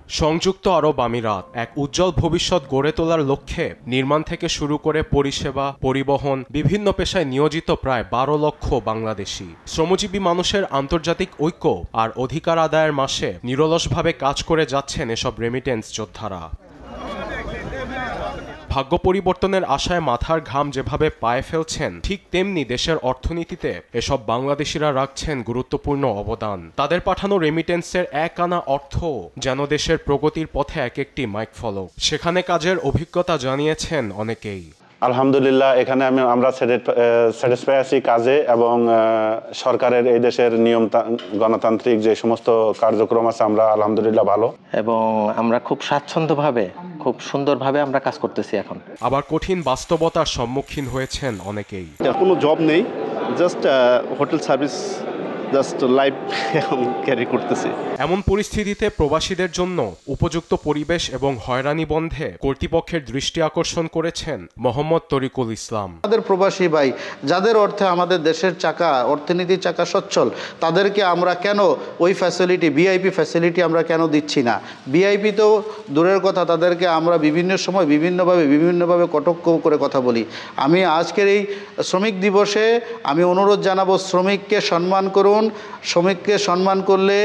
সংযুক্ত আরব আমিরাত এক উজ্জ্বল ভবিষ্যৎ গড়ে তোলার লক্ষ্যে নির্মাণ থেকে শুরু করে পরিষেবা, পরিবহন, বিভিন্ন পেশায় নিয়োজিত প্রায় ১২ লক্ষ বাংলাদেশি শ্রমজীবী মানুষের আন্তর্জাতিক ঐক্য আর অধিকার আদায়ের মাসে নিরলসভাবে কাজ করে যাচ্ছেন এসব রেমিটেন্স যোদ্ধারা। ভাগ্য পরিবর্তনের আশায় মাথার ঘাম যেভাবে পায়ে ফেলছেন, ঠিক তেমনি দেশের অর্থনীতিতে এসব বাংলাদেশিরা রাখছেন গুরুত্বপূর্ণ অবদান। তাদের পাঠানো রেমিটেন্সের এক আনা অর্থ যেন দেশের প্রগতির পথে এক একটি মাইলফলক। সেখানে কাজের অভিজ্ঞতা জানিয়েছেন অনেকেই। আলহামদুলিল্লাহ, এখানে আমরা স্যাটিসফাই আছি কাজে, এবং সরকারের এই দেশের নিয়ম গণতান্ত্রিক যে সমস্ত কার্যক্রম আছে আমরা আলহামদুলিল্লাহ ভালো, এবং আমরা খুব স্বাচ্ছন্দ্যভাবে খুব সুন্দরভাবে আমরা কাজ করতেছি। এখন আবার কঠিন বাস্তবতার সম্মুখীন হয়েছেন অনেকেই। কোনো জব নেই, just hotel service, just life carry করতেছি। এমন পরিস্থিতিতে প্রবাসীদের জন্য উপযুক্ত পরিবেশ এবং হয়রানি বন্ধে কর্তৃপক্ষের দৃষ্টি আকর্ষণ করেছেন মোহাম্মদ তরিকুল ইসলাম। আমাদের প্রবাসী ভাই যাদের অর্থে আমাদের দেশের চাকা, অর্থনীতির চাকা সচ্ছল, তাদেরকে আমরা কেন ওই ফ্যাসিলিটি, ভিআইপি ফ্যাসিলিটি আমরা কেন দিচ্ছি না? ভিআইপি তো দূরের কথা, তাদেরকে আমরা বিভিন্ন সময় বিভিন্নভাবে কটাক্ষ করে কথা বলি। আমি আজকের এই শ্রমিক দিবসে আমি অনুরোধ জানাবো, শ্রমিককে সম্মান করুন। শ্রমিককে সম্মান করলে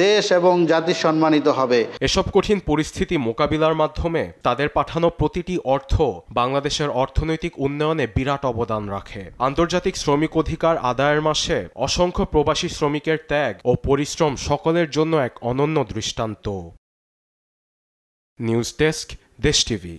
দেশ এবং জাতি সম্মানিত হবে। এসব কঠিন পরিস্থিতি মোকাবিলার মাধ্যমে তাদের পাঠানো প্রতিটি অর্থ বাংলাদেশের অর্থনৈতিক উন্নয়নে বিরাট অবদান রাখে। আন্তর্জাতিক শ্রমিক অধিকার আদায়ের মাসে অসংখ্য প্রবাসী শ্রমিকের ত্যাগ ও পরিশ্রম সকলের জন্য এক অনন্য দৃষ্টান্ত। নিউজ ডেস্ক, দেশ টিভি।